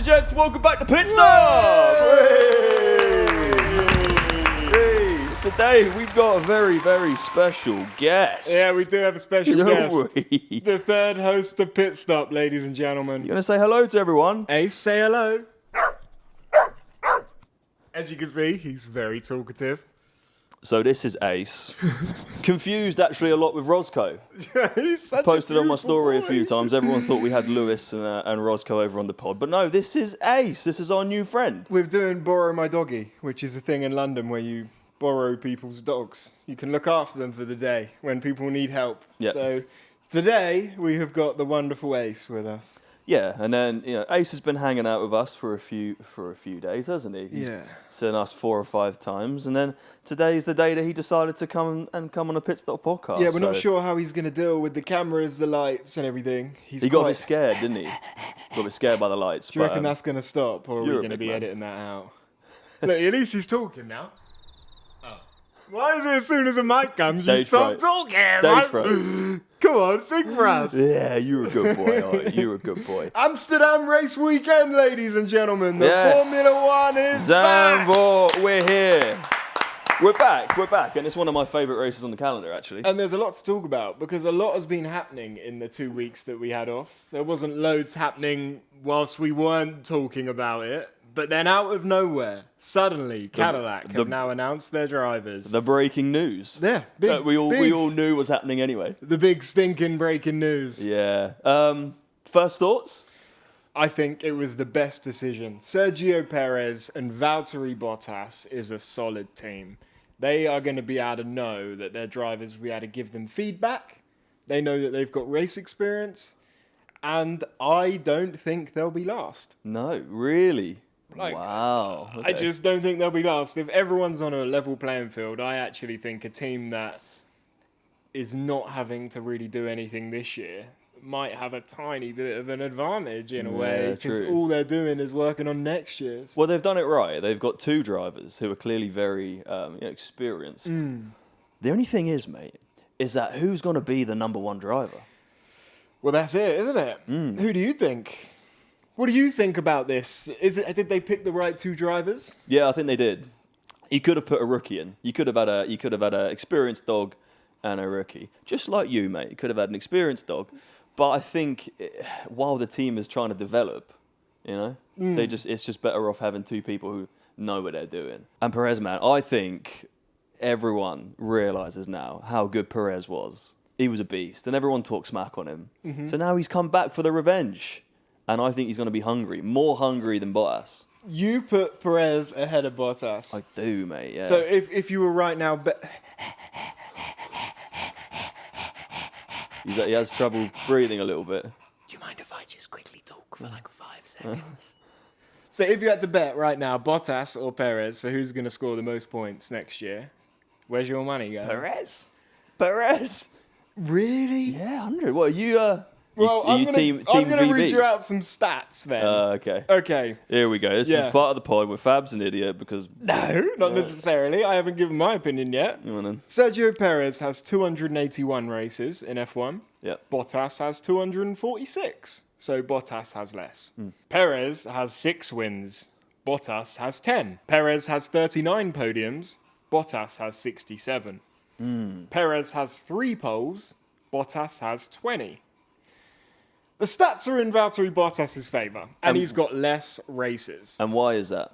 gents, welcome back to Pitstop! Today we've got a very, very special guest. Yeah, we do have a special Don't guest. we? The third host of Pitstop, ladies and gentlemen. You want to say hello to everyone? Ace, say hello. As you can see, he's very talkative. So this is Ace. Confused actually a lot with Roscoe. He's such Posted a on my story a boy. few times. Everyone thought we had Lewis and Roscoe over on the pod. But no, this is Ace. This is our new friend. We're doing Borrow My Doggy, which is a thing in London where you borrow people's dogs. You can look after them for the day when people need help. Yep. So today we have got the wonderful Ace with us. Yeah, and then Ace has been hanging out with us for a few days, hasn't he? He's seen us 4 or 5 times, and then today is the day that he decided to come on a Pitstop podcast. Yeah, we're not sure how he's going to deal with the cameras, the lights, and everything. He got a bit scared, didn't he? Got a bit scared by the lights. Do you reckon that's going to stop, or are we you're a going to big be man. editing that out? Look, at least he's talking now. Oh. Why is it as soon as a mic comes, you Stage stop fright. talking? Stage right? fright. Come on, sing for us. Yeah, you're a good boy, aren't you? You're a good boy. Amsterdam race weekend, ladies and gentlemen. The Yes. Formula One is back. Zandvoort, we're here. We're back, and it's one of my favourite races on the calendar, actually. And there's a lot to talk about because a lot has been happening in the 2 weeks that we had off. There wasn't loads happening whilst we weren't talking about it. But then out of nowhere, suddenly, Cadillac have now announced their drivers. The breaking news. Yeah, big, we big. all knew was happening anyway. The big stinking breaking news. Yeah. First thoughts? I think it was the best decision. Sergio Perez and Valtteri Bottas is a solid team. They are going to be able to know that their drivers, we had to give them feedback. They know that they've got race experience. And I don't think they'll be last. No, really. Like, Wow. I Okay. just don't think they'll be last. If everyone's on a level playing field, I actually think a team that is not having to really do anything this year might have a tiny bit of an advantage in a way because true. all they're doing is working on next year's. Well, they've done it right. They've got 2 drivers who are clearly very experienced. The only thing is, mate, is that who's going to be the number 1 driver? Well, that's it, isn't it? Who do you think? What do you think about this? Did they pick the right 2 drivers? Yeah, I think they did. You could have put a rookie in. You could have had a experienced dog and a rookie, just like you, mate. You could have had an experienced dog, but I think while the team is trying to develop, it's just better off having 2 people who know what they're doing. And Perez, man, I think everyone realizes now how good Perez was. He was a beast, and everyone talks smack on him. So now he's come back for the revenge. And I think he's going to be hungry, more hungry than Bottas. You put Perez ahead of Bottas. I do, mate, yeah. So if you were right now... He has trouble breathing a little bit. Do you mind if I just quickly talk for like 5 seconds? So if you had to bet right now, Bottas or Perez for who's going to score the most points next year, where's your money going? Perez? Really? Yeah, 100. What, are you... Well, are you I'm team going to VB? read you out some stats then. Okay. Okay. Here we go. This is part of the pod where Fab's an idiot because... No, not necessarily. I haven't given my opinion yet. Come on then. Sergio Perez has 281 races in F1. Yep. Bottas has 246. So Bottas has less. Perez has 6 wins. Bottas has 10. Perez has 39 podiums. Bottas has 67. Perez has 3 poles. Bottas has 20. The stats are in Valtteri Bottas' favour, and he's got less races And why is that?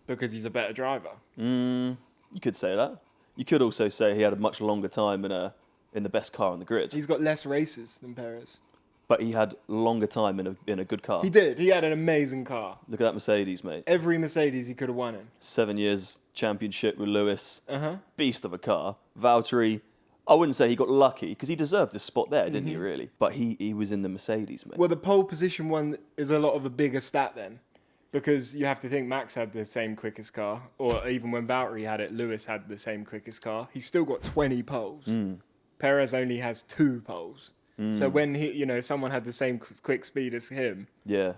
because he's a better driver. You could say that. You could also say he had a much longer time in the best car on the grid. He's got less races than Perez. But he had longer time in a good car. He did. He had an amazing car. Look at that Mercedes, mate. Every Mercedes he could have won in. 7 years championship with Lewis. Uh-huh. Beast of a car. Valtteri, I wouldn't say he got lucky because he deserved this spot there, didn't he, really? But he was in the Mercedes, mate. Well, the pole position one is a lot of a bigger stat then. Because you have to think Max had the same quickest car. Or even when Valtteri had it, Lewis had the same quickest car. He's still got 20 poles. Perez only has 2 poles. So when someone had the same quick speed as him. Yeah.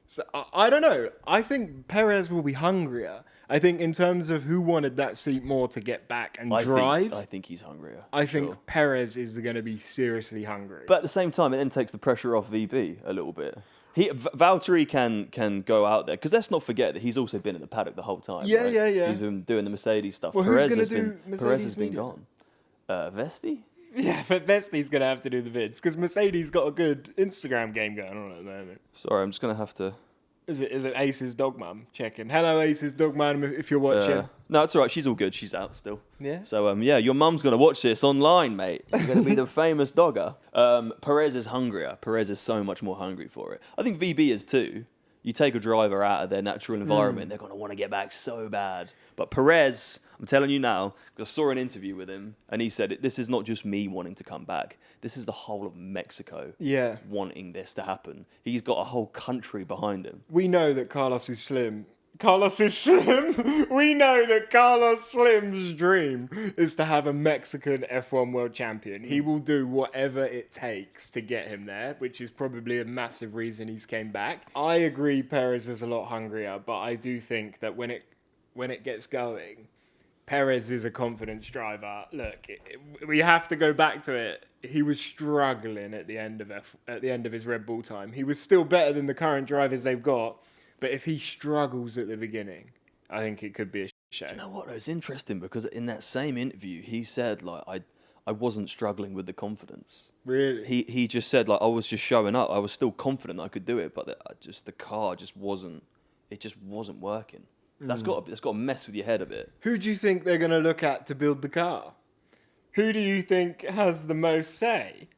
So I don't know. I think Perez will be hungrier. I think in terms of who wanted that seat more to get back and drive, I think he's hungrier. I think Perez is going to be seriously hungry. But at the same time, it then takes the pressure off VB a little bit. Valtteri can go out there because let's not forget that he's also been in the paddock the whole time. Yeah, right? yeah. He's been doing the Mercedes stuff. Well, Perez who's has going to been do Mercedes Perez has been media? gone. Vesti? Yeah, but Vesti's going to have to do the vids because Mercedes got a good Instagram game going on at the moment. Sorry, I'm just gonna have to. Is it Ace's dog mum checking? Hello, Ace's dog mum, if you're watching. No, it's all right. She's all good. She's out still. Yeah. So yeah, your mum's gonna watch this online, mate. You're gonna be the famous dogger. Perez is hungrier. Perez is so much more hungry for it. I think VB is too. You take a driver out of their natural environment, they're gonna want to get back so bad. But Perez, I'm telling you now, because I saw an interview with him, and he said, "This is not just me wanting to come back. This is the whole of Mexico wanting this to happen. He's got a whole country behind him." We know that Carlos is slim. Carlos is slim. We know that Carlos Slim's dream is to have a Mexican F1 world champion. He will do whatever it takes to get him there, which is probably a massive reason he's came back. I agree Perez is a lot hungrier, but I do think that when it gets going, Perez is a confidence driver. Look, we have to go back to it. He was struggling at the end of his Red Bull time. He was still better than the current drivers they've got, but if he struggles at the beginning, I think it could be a shame. Do you know what? It's interesting because in that same interview, he said like I wasn't struggling with the confidence. Really? He just said like I was just showing up. I was still confident I could do it, but the car just wasn't. It just wasn't working. That's got to mess with your head a bit. Who do you think they're going to look at to build the car? Who do you think has the most say?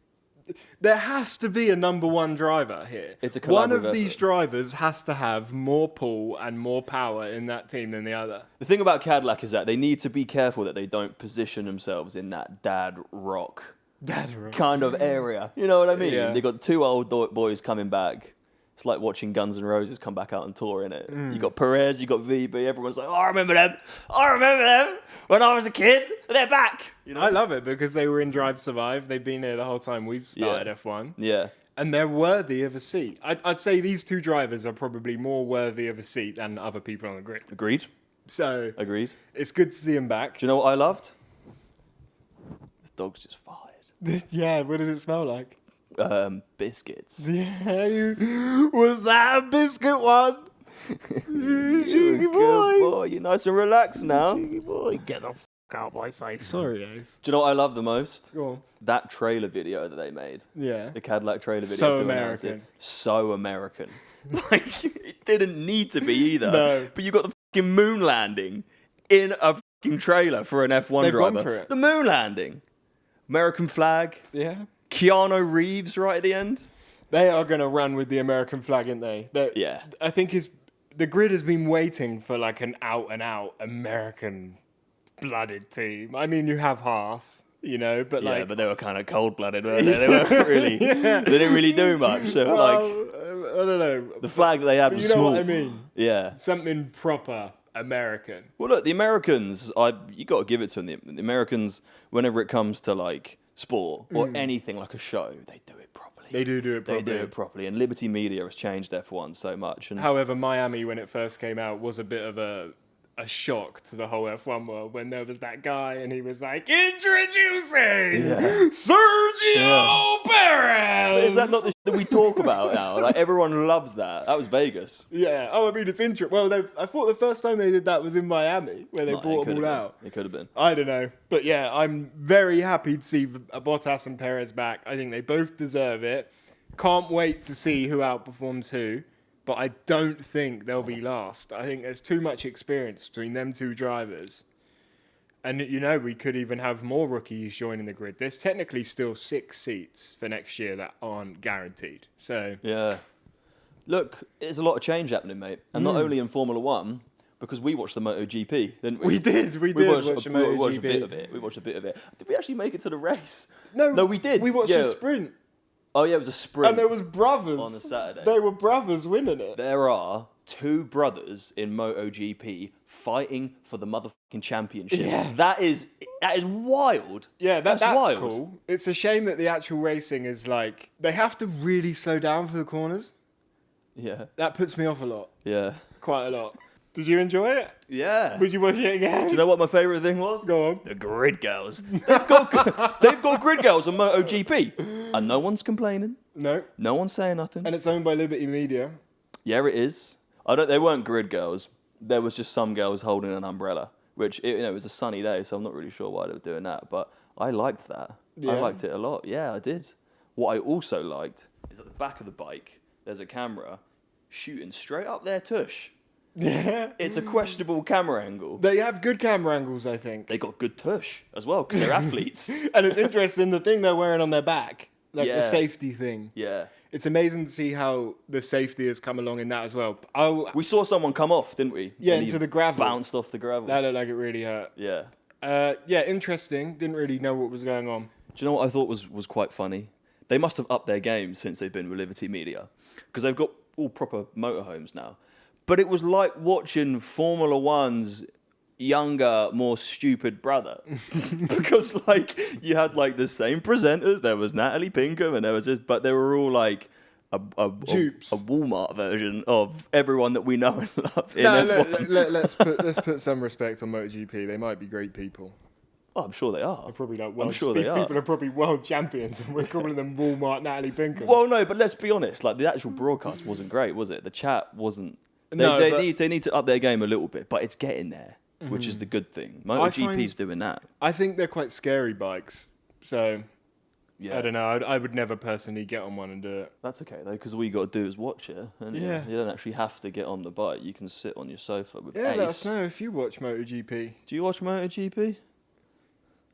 There has to be a number one driver here. It's a one collaborative of these effort. drivers has to have more pull and more power in that team than the other. The thing about Cadillac is that they need to be careful that they don't position themselves in that dad rock kind of area. You know what I mean? Yeah. They got two old boys coming back. It's like watching Guns N' Roses come back out on tour, innit? You got Perez, you got VB, everyone's like, oh, I remember them when I was a kid, they're back. You know? I love it because they were in Drive Survive. They've been here the whole time we've started F1. Yeah. And they're worthy of a seat. I'd say these two drivers are probably more worthy of a seat than other people on the grid. Agreed. So Agreed. it's good to see them back. Do you know what I loved? This dog's just fired. Yeah, what does it smell like? Biscuits. Yeah, was that a biscuit one? Cheeky Good boy, you're nice and relaxed now. Cheeky boy, get the f*** out my face. Sorry, Ace. Do you know what I love the most? Go on. That trailer video that they made. Yeah. The Cadillac trailer video So to announce it. American. So American. Like, it didn't need to be either. No. But you got the fucking moon landing in a fucking trailer for an F1 They've driver. gone for it. The moon landing. American flag. Yeah. Keanu Reeves right at the end. They are going to run with the American flag, aren't they? Yeah. I think the grid has been waiting for like an out-and-out American-blooded team. I mean, you have Haas, you know, but Yeah, like... but they were kind of cold-blooded, weren't they? They weren't really... They didn't really do much. So, like, I don't know. the flag that they had But was you know small. what I mean? Yeah. Something proper American. Well, look, the Americans, you got to give it to them. The Americans, whenever it comes to like sport or anything like a show, they do it properly. They do it properly. They do it properly. And Liberty Media has changed F1 so much. And However, Miami, when it first came out, was a bit of a shock to the whole F1 world when there was that guy and he was like, introducing Sergio Perez! is that not the shit that we talk about now? Like, everyone loves that. That was Vegas. Yeah. Oh, I mean, it's interesting. Well, I thought the first time they did that was in Miami, where they brought them all out. It could have been. I don't know. But yeah, I'm very happy to see Bottas and Perez back. I think they both deserve it. Can't wait to see who outperforms who. But I don't think they'll be last. I think there's too much experience between them two drivers. And, you know, we could even have more rookies joining the grid. There's technically still 6 seats for next year that aren't guaranteed. So, Yeah. Look, there's a lot of change happening, mate. And not only in Formula One, because we watched the MotoGP, didn't we? We did watch the We watched a MotoGP. bit of it. We watched a bit of it. Did we actually make it to the race? No, we did. We watched the sprint. Oh, yeah, it was a sprint. And there was brothers. On the Saturday. There were brothers winning it. There are 2 brothers in MotoGP fighting for the motherfucking championship. Yeah. That is wild. Yeah, that's wild. cool. It's a shame that the actual racing is like... They have to really slow down for the corners. Yeah. That puts me off a lot. Yeah. Quite a lot. Did you enjoy it? Yeah. Would you watch it Do again? you know what my favourite thing was? Go on. The grid girls. They've got grid girls on MotoGP, and no one's complaining. No. No one's saying nothing. And it's owned by Liberty Media. Yeah, it is. They weren't grid girls. There was just some girls holding an umbrella, which it was a sunny day, so I'm not really sure why they were doing that. But I liked that. Yeah. I liked it a lot. Yeah, I did. What I also liked is at the back of the bike, there's a camera shooting straight up their tush. Yeah. It's a questionable camera angle. They have good camera angles, I think. They got good tush as well because they're athletes. And it's interesting, the thing they're wearing on their back, like the Yeah. safety thing. Yeah. It's amazing to see how the safety has come along in that as well. We saw someone come off, didn't we? Yeah, And he into the gravel. Bounced off the gravel. That looked like it really hurt. Yeah. Yeah, interesting. Didn't really know what was going on. Do you know what I thought was quite funny? They must have upped their game since they've been with Liberty Media because they've got all proper motorhomes now. But it was like watching Formula One's younger, more stupid brother. Because, like, you had, like, the same presenters. There was Natalie Pinkham and there was this, but they were all, like, a Dupes. Walmart version of everyone that we know and love in F1. Let's put some respect on MotoGP. They might be great people. Oh, I'm sure they are. They're probably like I'm sure they these are. people are probably world champions, and we're calling them Walmart Natalie Pinkham. Well, no, but let's be honest. Like, the actual broadcast wasn't great, was it? The chat wasn't. No, They but- need to up their game a little bit, but it's getting there, which is the good thing. MotoGP's doing that. I think they're quite scary bikes, so Yeah, I don't know. I would never personally get on one and do it. That's okay though, because all you got to do is watch it, and Yeah. you don't actually have to get on the bike. You can sit on your sofa with Yeah, Ace. let us know if you watch MotoGP. Do you watch MotoGP?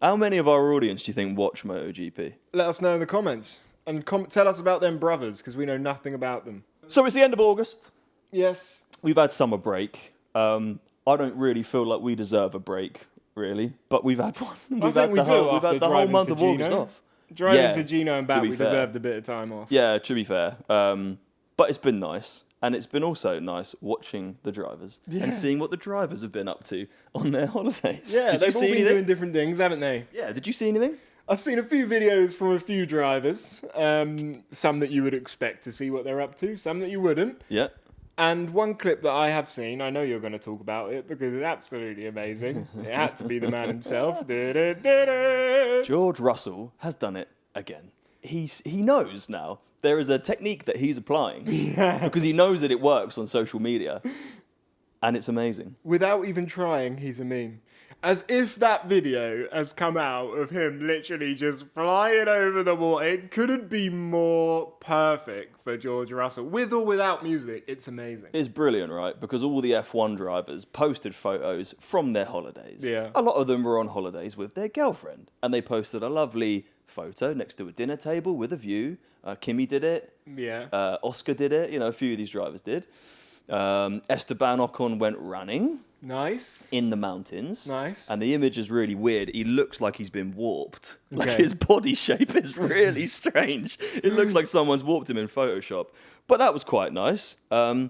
How many of our audience do you think watch MotoGP? Let us know in the comments and tell us about them brothers because we know nothing about them. So it's the end of August. Yes. We've had summer break. I don't really feel like we deserve a break, really, but we've had one. I think we do. We've had the whole month of August off. Driving Yeah, to Gino and to back, be we fair. deserved a bit of time off. Yeah, to be fair. But it's been nice. And it's been also nice watching the drivers Yeah. and seeing what the drivers have been up to on their holidays. Yeah, Did you they've all see been anything? doing different things, haven't they? Yeah, did you see anything? I've seen a few videos from a few drivers. Some that you would expect to see what they're up to, some that you wouldn't. Yeah. And one clip that I have seen, I know you're going to talk about it because it's absolutely amazing. It had to be the man himself. George Russell has done it again. He knows now there is a technique that he's applying because he knows that it works on social media, and it's amazing. Without even trying, he's a meme. As if that video has come out of him literally just flying over the water. It couldn't be more perfect for George Russell. With or without music, it's amazing. It's brilliant, right? Because all the F1 drivers posted photos from their holidays. Yeah. A lot of them were on holidays with their girlfriend, and they posted a lovely photo next to a dinner table with a view. Kimi did it. Yeah. Oscar did it. You know, a few of these drivers did. Esteban Ocon went running Nice. in the mountains. Nice. And the image is really weird. He looks like he's been warped. Like Okay. his body shape is really strange. It looks like someone's warped him in Photoshop. But that was quite nice. Carlos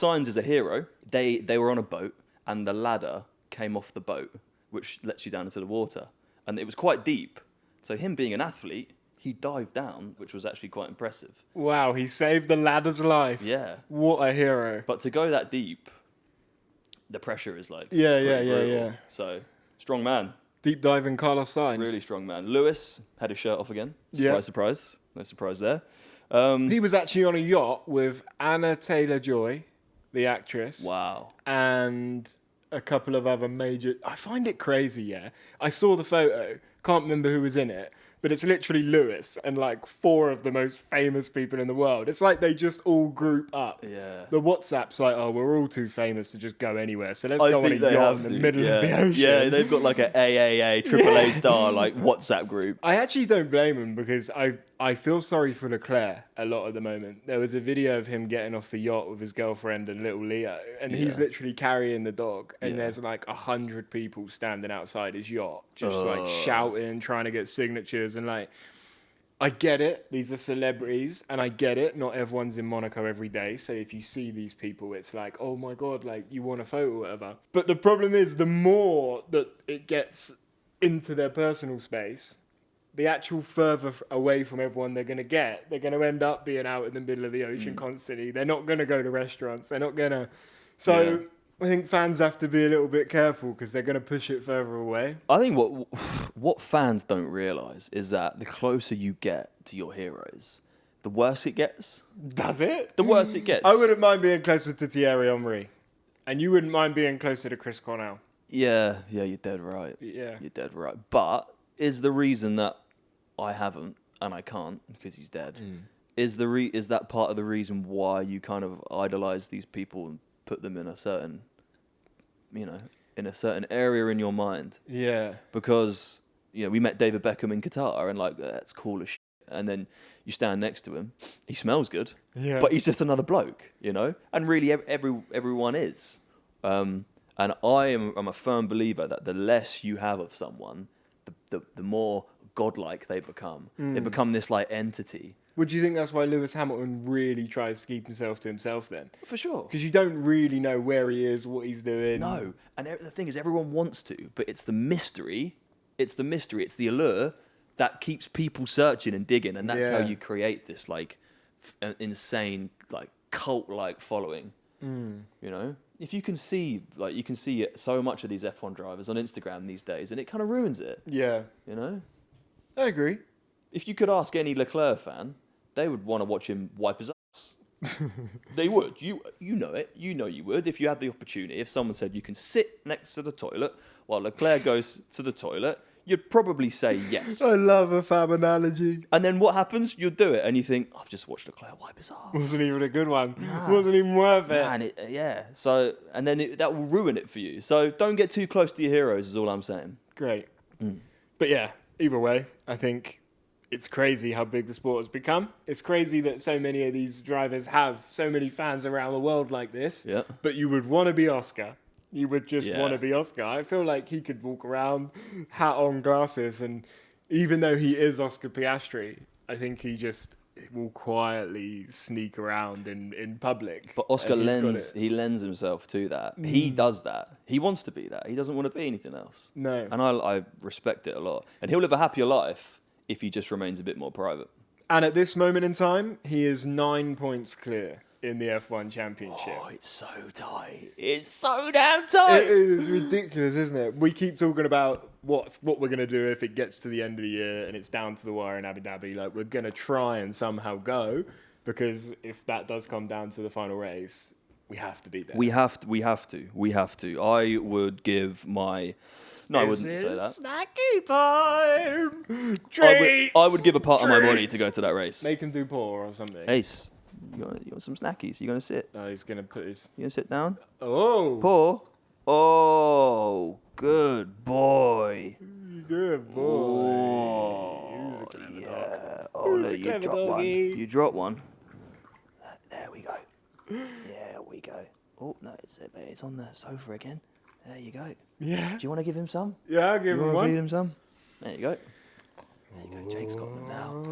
Sainz is a hero. They were on a boat and the ladder came off the boat, which lets you down into the water. And it was quite deep. So him being an athlete, he dived down, which was actually quite impressive. Wow, he saved the ladder's life. Yeah. What a hero. But to go that deep, the pressure is like Yeah, pretty yeah, yeah, brutal. yeah. So strong man, Deep diving Carlos Sainz. really strong man. Lewis had his shirt off again. Surprise, Yeah. surprise. No surprise there. He was actually on a yacht with Anna Taylor-Joy, the actress, Wow. and a couple of other major... I find it crazy, yeah. I saw the photo, can't remember who was in it, but it's literally Lewis and like 4 of the most famous people in the world. It's like they just all group up. Yeah. The WhatsApp's like, oh, we're all too famous to just go anywhere, so let's I go on a think they yacht have in the to. middle yeah. of the ocean. Yeah, they've got like a AAA, AAA star like WhatsApp group. I actually don't blame him because I feel sorry for Leclerc a lot at the moment. There was a video of him getting off the yacht with his girlfriend and little Leo, and he's Yeah. literally carrying the dog, and Yeah. there's like 100 people standing outside his yacht, just like shouting, trying to get signatures, and like, I get it. These are celebrities, and I get it. Not everyone's in Monaco every day, so if you see these people, it's like, oh my god, like you want a photo or whatever. But the problem is, the more that it gets into their personal space, the actual further away from everyone they're going to get. They're going to end up being out in the middle of the ocean constantly. They're not going to go to restaurants. They're not going to... So, I think fans have to be a little bit careful because they're going to push it further away. I think what fans don't realise is that the closer you get to your heroes, the worse it gets. Does it? The worse it gets. I wouldn't mind being closer to Thierry Henry. And you wouldn't mind being closer to Chris Cornell. Yeah, you're dead right. Yeah. You're dead right. But is the reason that I haven't and I can't because he's dead, is that part of the reason why you kind of idolise these people and put them in a certain, in a certain area in your mind? Yeah. Because, we met David Beckham in Qatar and that's cool as shit. And then you stand next to him, he smells good, but he's just another bloke, And really everyone is. And I'm a firm believer that the less you have of someone, the more godlike they become. They become this entity. Would you think that's why Lewis Hamilton really tries to keep himself to himself then? For sure. Because you don't really know where he is, what he's doing. No. And the thing is, everyone wants to, but it's the mystery. It's the allure that keeps people searching and digging. And that's how you create this insane, cult-like following. If you can see, so much of these F1 drivers on Instagram these days, and it kind of ruins it. Yeah. I agree. If you could ask any Leclerc fan, they would want to watch him wipe his ass. They would. You know it. You would. If you had the opportunity, if someone said you can sit next to the toilet while Leclerc goes to the toilet, you'd probably say yes. I love a fab analogy. And then what happens? You'll do it, and you think, I've just watched Leclerc wipe his ass. Wasn't even a good one. Wasn't even worth it. Man, So, and then that will ruin it for you. So don't get too close to your heroes, is all I'm saying. Great. But yeah, either way, I think it's crazy how big the sport has become. It's crazy that so many of these drivers have so many fans around the world like this. Yeah. But you would want to be Oscar. You would just want to be Oscar. I feel like he could walk around, hat on, glasses, and even though he is Oscar Piastri, I think he just will quietly sneak around in public. But Oscar lends himself to that. He does that. He wants to be that. He doesn't want to be anything else. No. And I respect it a lot. And he'll live a happier life if he just remains a bit more private. And at this moment in time, he is 9 points clear in the F1 Championship. Oh, it's so tight. It's so damn tight. It is ridiculous, isn't it? We keep talking about what we're going to do if it gets to the end of the year and it's down to the wire in Abu Dhabi. We're going to try and somehow go, because if that does come down to the final race, we have to be there. We have to. I would give my... No, I wouldn't say that. Snacky time! Treats! I would give a part of my body to go to that race. Make him do pour or something. Ace, you want some snackies? You going to sit? No, he's going to put his... You going to sit down? Oh! Pour? Oh, good boy. Good boy. Oh, yeah. Oh, look, you dropped one. You dropped one. There we go. There we go. Oh, no, it's on the sofa again. There you go. Yeah. Do you want to give him some? Yeah, I'll give him one. Feed him some? There you go. There you go. Jake's got them now.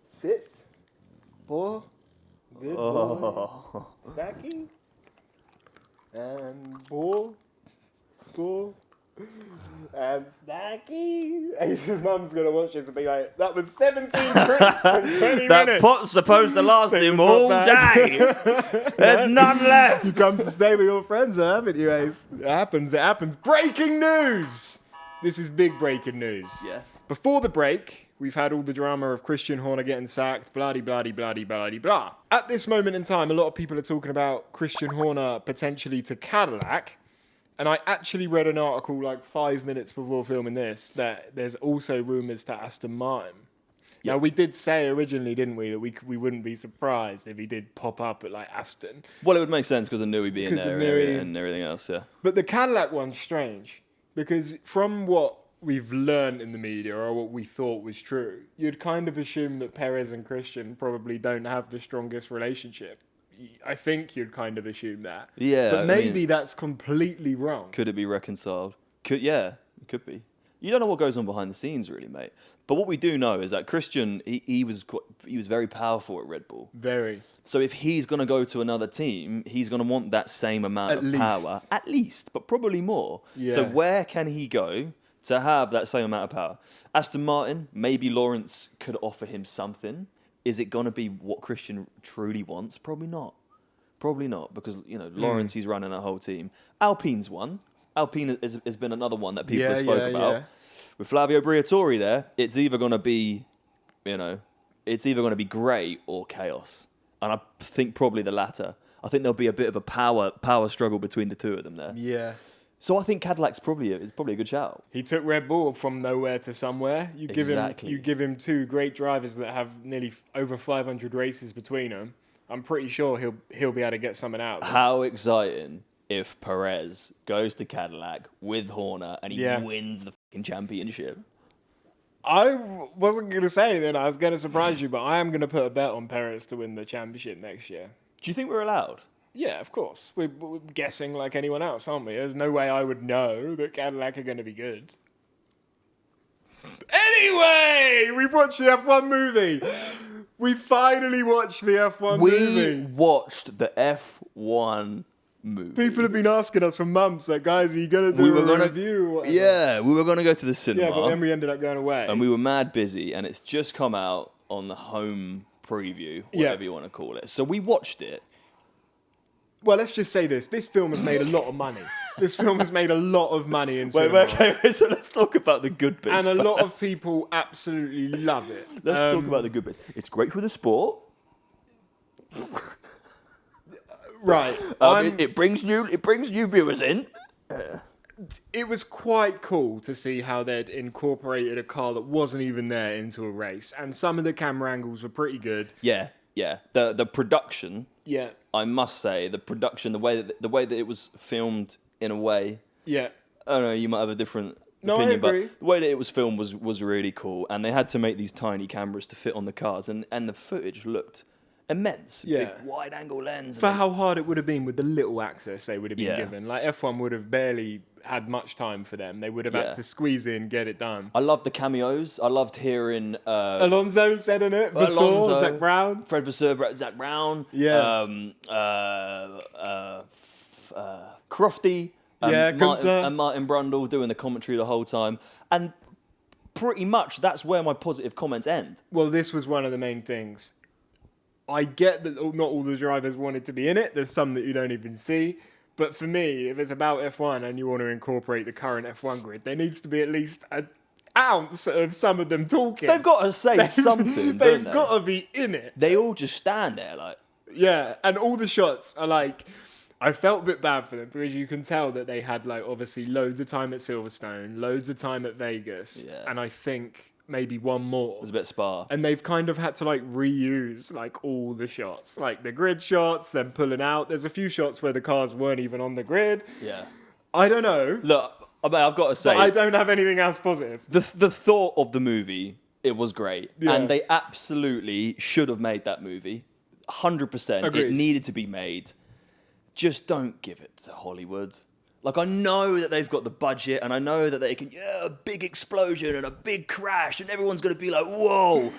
Sit. Pour. Good boy. Snacky. And pour. Pour. And snacky. His mum's going to watch this and be like, that was 17 trips in 20 minutes. That pot's supposed to last him all day. There's none left. You've come to stay with your friends, haven't you, Ace? It happens. Breaking news! This is big breaking news. Yeah. Before the break, we've had all the drama of Christian Horner getting sacked, blah-de-blah-de-blah-de-blah-de-blah. At this moment in time, a lot of people are talking about Christian Horner potentially to Cadillac. And I actually read an article 5 minutes before filming this that there's also rumours to Aston Martin. Yep. Now, we did say originally, didn't we, that we wouldn't be surprised if he did pop up at Aston. Well, it would make sense because of Newey being there and everything else, yeah. But the Cadillac one's strange because from what we've learned in the media or what we thought was true, you'd kind of assume that Perez and Christian probably don't have the strongest relationship. I think you'd kind of assume that. Yeah. But maybe that's completely wrong. Could it be reconciled? It could be. You don't know what goes on behind the scenes, really, mate. But what we do know is that Christian, he was very powerful at Red Bull. Very. So if he's going to go to another team, he's going to want that same amount of power. At least, but probably more. Yeah. So where can he go to have that same amount of power? Aston Martin, maybe Lawrence could offer him something. is it going to be what Christian truly wants? Probably not. Probably not, because, Lawrence, he's running that whole team. Alpine's one. Alpine has been another one that people have spoke about. Yeah. With Flavio Briatore there, it's either going to be, it's either going to be great or chaos. And I think probably the latter. I think there'll be a bit of a power struggle between the two of them there. Yeah. So I think Cadillac's probably a good shout. He took Red Bull from nowhere to somewhere. You give him two great drivers that have nearly over 500 races between them. I'm pretty sure he'll be able to get something out of them. How exciting if Perez goes to Cadillac with Horner and he wins the fucking championship. I wasn't going to say anything. I was going to surprise you, but I am going to put a bet on Perez to win the championship next year. Do you think we're allowed? Yeah, of course. We're guessing like anyone else, aren't we? There's no way I would know that Cadillac are going to be good. Anyway, we've watched the F1 movie. We finally watched the F1 movie. We watched the F1 movie. People have been asking us for months, like, guys, are you going to do a review? Or whatever? Yeah, we were going to go to the cinema. Yeah, but then we ended up going away. And we were mad busy, and it's just come out on the home preview, whatever you want to call it. So we watched it. Well, let's just say this. This film has made a lot of money. This film has made a lot of money in cinema. Okay, so let's talk about the good bits. And a lot of people absolutely love it. Let's talk about the good bits. It's great for the sport. Right. It brings new viewers in. It was quite cool to see how they'd incorporated a car that wasn't even there into a race. And some of the camera angles were pretty good. Yeah. The production. Yeah. I must say, the production, the way that it was filmed in a way. Yeah. I don't know, you might have a different opinion, I agree. But the way that it was filmed was really cool. And they had to make these tiny cameras to fit on the cars. And the footage looked immense. Yeah. Big wide angle lens. For how hard it would have been with the little access they would have been given. Like F1 would have barely had much time for them. They would have had to squeeze in, get it done. I loved the cameos. I loved hearing... Alonso said in it. Vasseur, Zach Brown. Fred Vasseur, Zach Brown. Yeah. Crofty. And Martin Brundle doing the commentary the whole time. And pretty much that's where my positive comments end. Well, this was one of the main things. I get that not all the drivers wanted to be in it. There's some that you don't even see. But for me, if it's about F1 and you want to incorporate the current F1 grid, there needs to be at least an ounce of some of them talking. They've got to say something, They've got to be in it. They all just stand there like... Yeah, and all the shots are like... I felt a bit bad for them because you can tell that they had like obviously loads of time at Silverstone, loads of time at Vegas, and I think... maybe one more. It was a bit sparse. And they've kind of had to like reuse like all the shots. Like the grid shots, them pulling out. There's a few shots where the cars weren't even on the grid. Yeah. I don't know. Look, I've got to say... But I don't have anything else positive. The thought of the movie, it was great. Yeah. And they absolutely should have made that movie. 100%. Agreed. It needed to be made. Just don't give it to Hollywood. Like, I know that they've got the budget, and I know that they can, a big explosion and a big crash, and everyone's going to be like, whoa.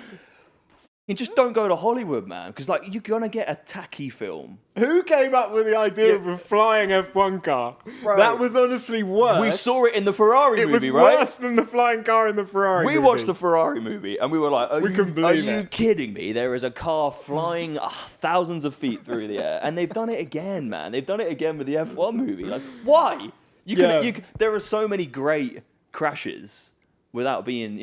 You just don't go to Hollywood, man, because, like, you're going to get a tacky film. Who came up with the idea of a flying F1 car? Right. That was honestly worse. We saw it in the Ferrari movie, right? It was worse than the flying car in the Ferrari movie. We watched the Ferrari movie, and we were like, are you kidding me? There is a car flying thousands of feet through the air. And they've done it again, man. They've done it again with the F1 movie. Like, why? There are so many great crashes without being,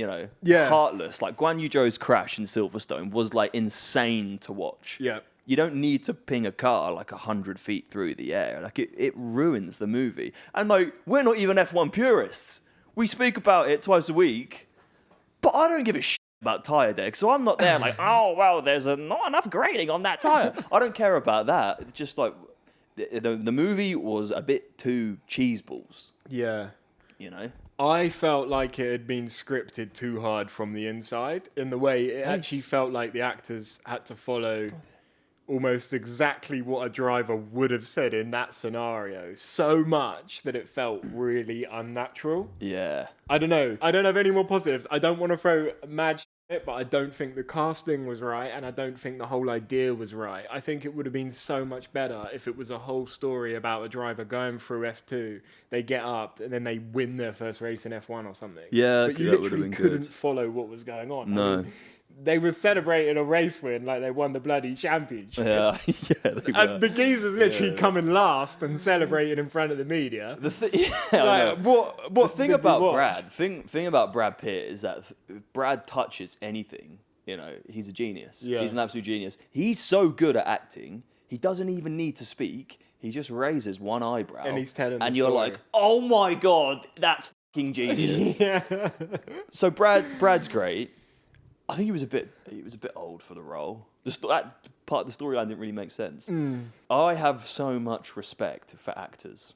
heartless. Like, Guan Yu Zhou's crash in Silverstone was, like, insane to watch. Yeah. You don't need to ping a car, like, 100 feet through the air. Like, it ruins the movie. And, like, we're not even F1 purists. We speak about it twice a week, but I don't give a shit about tyre deck, so I'm not there like, oh, well, there's not enough grading on that tyre. I don't care about that. It's just, like, the movie was a bit too cheeseballs. Yeah. You know? I felt like it had been scripted too hard from the inside in the way it actually felt like the actors had to follow almost exactly what a driver would have said in that scenario so much that it felt really unnatural. Yeah. I don't know. I don't have any more positives. I don't want to throw mad shit, but I don't think the casting was right, and I don't think the whole idea was right. I think it would have been so much better if it was a whole story about a driver going through F2, they get up, and then they win their first race in F1 or something. Yeah, but you literally couldn't follow what was going on. No. I mean, they were celebrating a race win like they won the bloody championship. Yeah, yeah. They were. And the geezer's literally coming last and celebrating in front of the media. I know. What The thing did we about watch? Brad, thing about Brad Pitt is that if Brad touches anything, he's a genius. Yeah. He's an absolute genius. He's so good at acting, he doesn't even need to speak. He just raises one eyebrow, And he's telling the and you're story. like, "Oh my god, that's fucking genius." Yeah. So Brad's great. I think he was a bit old for the role. That part of the storyline didn't really make sense. I have so much respect for actors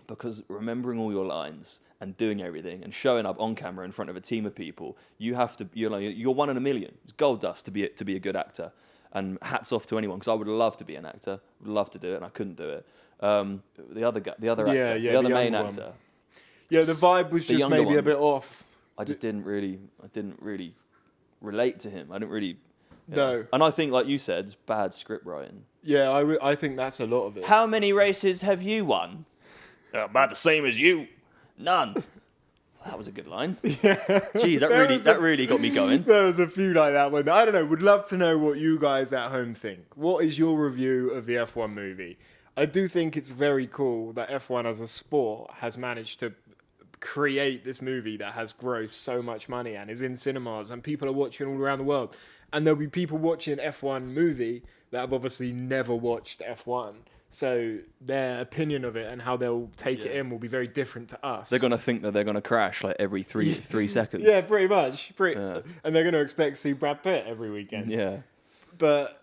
because remembering all your lines and doing everything and showing up on camera in front of a team of people, you're one in a million. It's gold dust to be a good actor. And hats off to anyone because I would love to be an actor. Would love to do it, and I couldn't do it. The other actor, the main one. actor. Yeah, the vibe was The just younger maybe a one. bit off. I didn't really relate to him. I didn't really. No. And I think, like you said, it's bad script writing. Yeah, I think that's a lot of it. How many races have you won? About the same as you. None. That was a good line. Jeez, that really got me going. There was a few like that one. I don't know. Would love to know what you guys at home think. What is your review of the F1 movie? I do think it's very cool that F1 as a sport has managed to create this movie that has grossed so much money and is in cinemas and people are watching all around the world. And there'll be people watching F1 movie that have obviously never watched F1. So their opinion of it and how they'll take it in will be very different to us. They're gonna think that they're gonna crash like every three seconds. Yeah, pretty much. And they're going to expect to see Brad Pitt every weekend. Yeah. But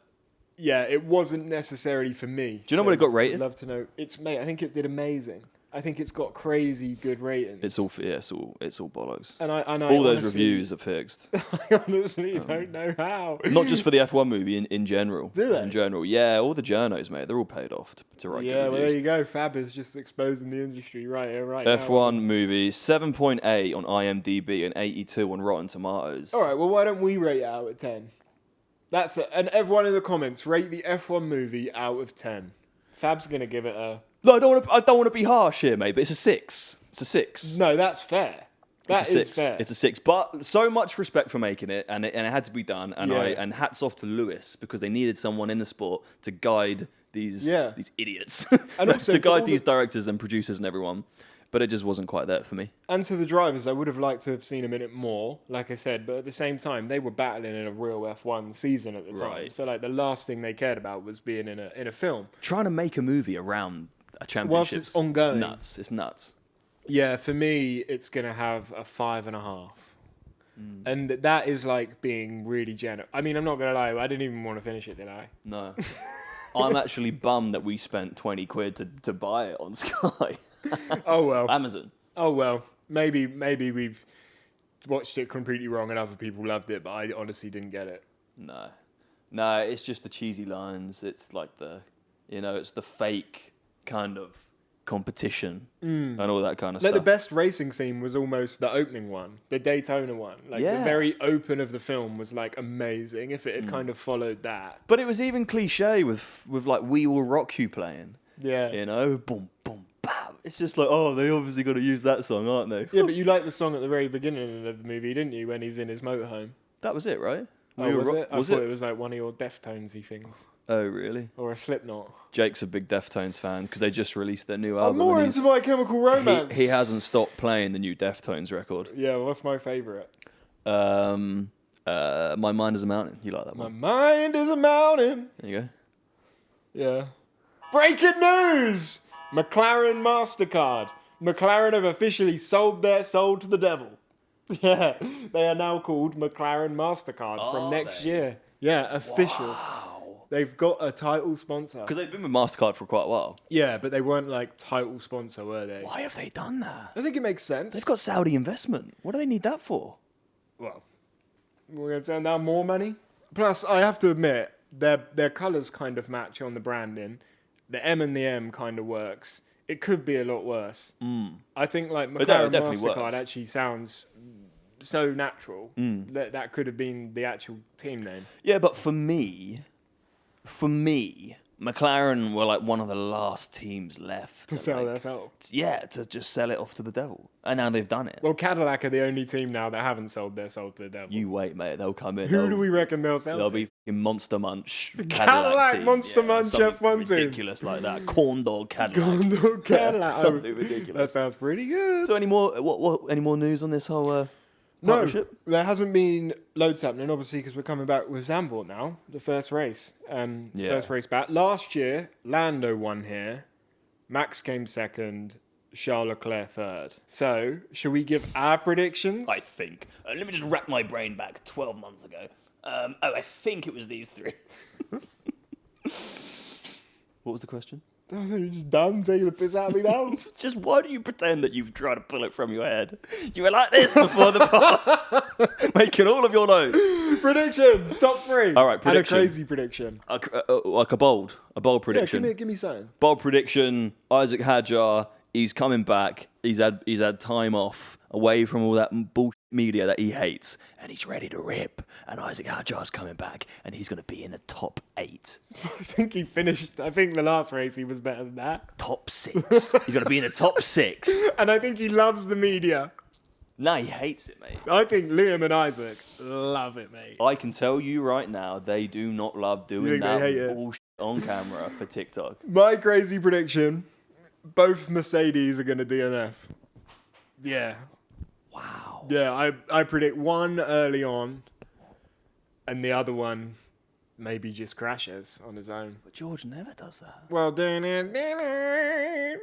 yeah, it wasn't necessarily for me. Do you know what it got rated? I'd love to know. I think it did amazing. I think it's got crazy good ratings. It's all bollocks. And I all those reviews are fixed. I honestly don't know how. Not just for the F1 movie, in general. Do they? In general, yeah. All the journos, mate, they're all paid off to write good Yeah, well, reviews. there you go. Fab is just exposing the industry right here, right now. F1 movie, 7.8 on IMDb and 82 on Rotten Tomatoes. All right, well, why don't we rate it out of 10? That's it. And everyone in the comments, rate the F1 movie out of 10. Fab's going to give it a... No, I don't want to be harsh here, mate, but it's a 6. It's a 6. No, that's fair. That is fair. It's a 6. But so much respect for making it, and it had to be done. And Yeah. and hats off to Lewis because they needed someone in the sport to guide these idiots, And also to to all guide these directors and producers and everyone. But it just wasn't quite there for me. And to the drivers, I would have liked to have seen them in it more, like I said. But at the same time, they were battling in a real F1 season at the time. Right. So like the last thing they cared about was being in a film. Trying to make a movie around a championship. Whilst it's ongoing. Nuts. It's nuts. Yeah, for me, it's going to have a 5.5. And that is like being really generous. I mean, I'm not going to lie, I didn't even want to finish it, did I? No. I'm actually bummed that we spent 20 quid to buy it on Sky. Oh, well. Amazon. Oh, well. Maybe we've watched it completely wrong and other people loved it, but I honestly didn't get it. No, it's just the cheesy lines. It's like it's the fake kind of competition and all that kind of Like stuff. the best racing scene was almost the opening one, the Daytona one. Like the very open of the film was like amazing if it had kind of followed that. But it was even cliche with like "We Will Rock You" playing. Yeah. Boom, boom, bam. It's just like, oh, they obviously got to use that song, aren't they? Yeah, but you liked the song at the very beginning of the movie, didn't you? When he's in his motorhome. That was it, right? Oh, was it? I thought it was like one of your Deftonesy things. Oh, really? Or a Slipknot. Jake's a big Deftones fan because they just released their new I'm album. more and into My Chemical Romance. He hasn't stopped playing the new Deftones record. Yeah, what's my favourite? My Mind is a Mountain. You like that My one? mind is a mountain. There you go. Yeah. Breaking news! McLaren MasterCard. McLaren have officially sold their soul to the devil. Yeah, they are now called McLaren MasterCard from next year. Yeah, official. Wow. They've got a title sponsor. Because they've been with MasterCard for quite a while. Yeah, but they weren't like title sponsor, were they? Why have they done that? I think it makes sense. They've got Saudi investment. What do they need that for? Well, we're going to turn down more money. Plus, I have to admit, their colours kind of match on the branding. The M and the M kind of works. It could be a lot worse. I think like McLaren definitely MasterCard works. actually sounds so natural that could have been the actual team name. Yeah, but for me, McLaren were like one of the last teams left To sell their soul. Yeah, to just sell it off to the devil. And now they've done it. Well, Cadillac are the only team now that haven't sold their soul to the devil. You wait, mate. They'll come in. Who do we reckon they'll sell They'll to? be fucking Monster Munch Cadillac team. Monster Munch something F1 team. ridiculous like that. Corn dog Cadillac. Corn dog Cadillac. Something That ridiculous. sounds pretty good. So any more news on this whole partnership? No, there hasn't been loads happening, obviously, because we're coming back with Zandvoort now, the first race. First race back. Last year, Lando won here. Max came second. Charles Leclerc third. So, should we give our predictions? I think. Let me just rack my brain back 12 months ago. I think it was these three. What was the question? You're just done taking the piss out of me now. Just why do you pretend that you've tried to pull it from your head? You were like this before the pod, making all of your notes. Predictions, top three. All right, prediction. And a crazy prediction. Like a bold prediction. Yeah, give me something. Bold prediction. Isaac Hadjar, he's coming back. He's had time off away from all that bullshit media that he hates, and he's ready to rip. And Isaac Hadjar's coming back, and he's going to be in the top 8. I think he finished. I think the last race he was better than that. Top 6. He's going to be in the top 6. And I think he loves the media. No, he hates it, mate. I think Liam and Isaac love it, mate. I can tell you right now, they do not love doing they hate that it? bullshit on camera for TikTok. My crazy prediction: both Mercedes are going to DNF. Yeah, Wow. yeah. I predict one early on, and the other one maybe just crashes on his own. But George never does that. Well, that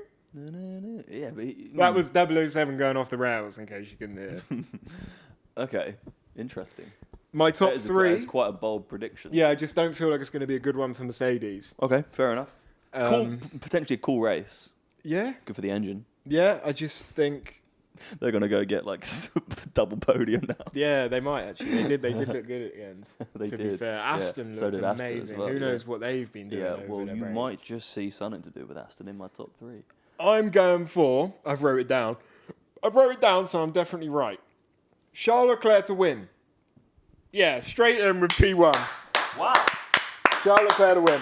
Yeah, but was 007 going off the rails. In case you couldn't hear. Okay, interesting. My top That is three. It's quite a bold prediction. Yeah, I just don't feel like it's going to be a good one for Mercedes. Okay, fair enough. Cool, potentially a cool race. Yeah, Good for the engine. yeah. I just think. They're gonna go get like double podium now. Yeah, they might actually. They did look good at the end. They to did. be fair, Yeah, Aston so looked did Aston as amazing. well, Who yeah. knows what they've been doing? Yeah, over well, their you break. might just see something to do with Aston in my top 3. I'm going for. I've wrote it down. So I'm definitely right. Charles Leclerc to win. Yeah, straight in with P1. Wow. Charles Leclerc to win.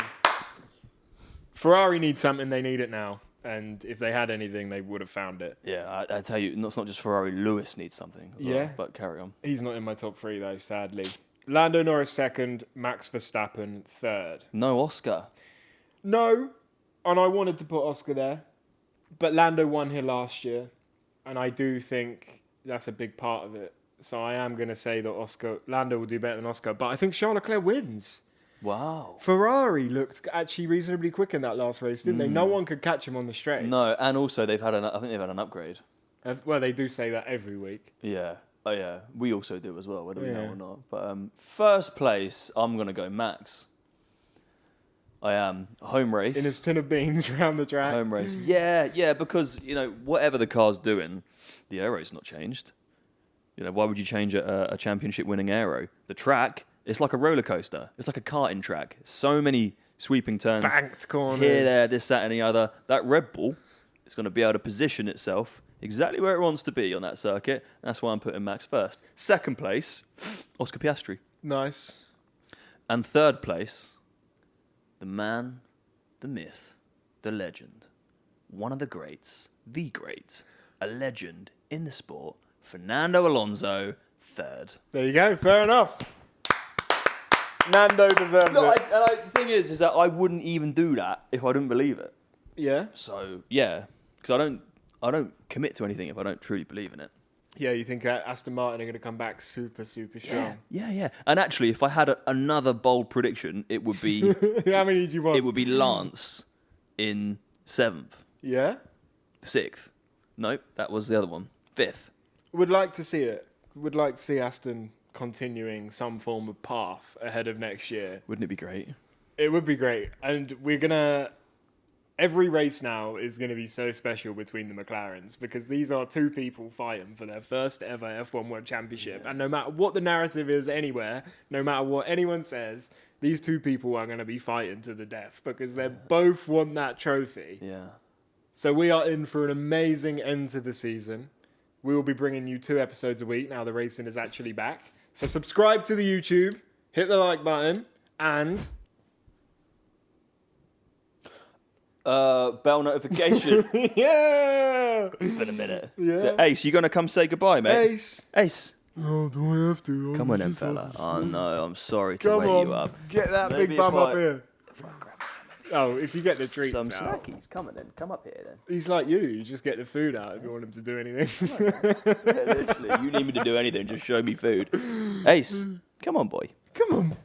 Ferrari needs something. They need it now. And if they had anything, they would have found it. Yeah, I tell you, it's not just Ferrari. Lewis needs something. As well, Yeah. but carry on. He's not in my top 3 though, sadly. Lando Norris second. Max Verstappen third. No Oscar. No, and I wanted to put Oscar there, but Lando won here last year, and I do think that's a big part of it. So I am going to say that Lando will do better than Oscar, but I think Charles Leclerc wins. Wow. Ferrari looked actually reasonably quick in that last race, didn't they? No one could catch him on the straight. No, and also I think they've had an upgrade. Well, they do say that every week. Yeah. Oh yeah. We also do as well, whether we know Yeah. or not. But first place, I'm gonna go Max. I am home race. In his tin of beans around the track. Home race. Yeah, because whatever the car's doing, the aero's not changed. Why would you change a championship-winning aero? The track, it's like a roller coaster. It's like a karting track. So many sweeping turns. Banked corners. Here, there, this, that, and the other. That Red Bull is going to be able to position itself exactly where it wants to be on that circuit. That's why I'm putting Max first. Second place, Oscar Piastri. Nice. And third place, the man, the myth, the legend, one of the greats, the great, a legend in the sport, Fernando Alonso, third. There you go. Fair enough. Nando deserves it. The thing is that I wouldn't even do that if I didn't believe it. Yeah. So yeah, because I don't commit to anything if I don't truly believe in it. Yeah, you think Aston Martin are going to come back super, super strong? Yeah. And actually, if I had another bold prediction, it would be How many do you want? it would be Lance in 7th, Yeah? 6th. Nope, that was the other one. 5th. Would like to see it. Would like to see Aston continuing some form of path ahead of next year. Wouldn't it be great? It would be great. And we're going to... Every race now is going to be so special between the McLarens because these are two people fighting for their first ever F1 World Championship. Yeah. And no matter what the narrative is anywhere, no matter what anyone says, these two people are going to be fighting to the death because they both want that trophy. Yeah. So we are in for an amazing end to the season. We will be bringing you 2 episodes a week now the racing is actually back. So subscribe to the YouTube, hit the like button, and Bell notification. Yeah. It's been a minute. Yeah. Ace, you gonna come say goodbye, mate? Ace. Oh, do I have to? Come on then, fella. Oh no, I'm sorry to Come wake on. you up. Get that Maybe big bum if up I- here. If I grab Oh, if you get the treats some out. snackies, come on then. Come up here then. He's like you. You just get the food out if you want him to do anything. Yeah, literally, you need me to do anything, just show me food. Ace, come on, boy. Come on.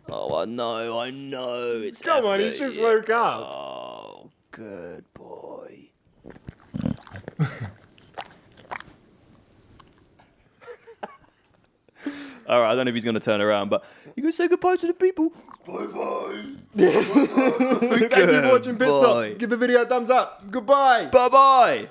Oh, I know. It's Come on, he's effort, just yeah. woke up. Oh, good boy. All right, I don't know if he's going to turn around, but you can say goodbye to the people. Bye-bye. Thank you for watching Pitstop. boy. Give the video a thumbs up. Goodbye. Bye-bye.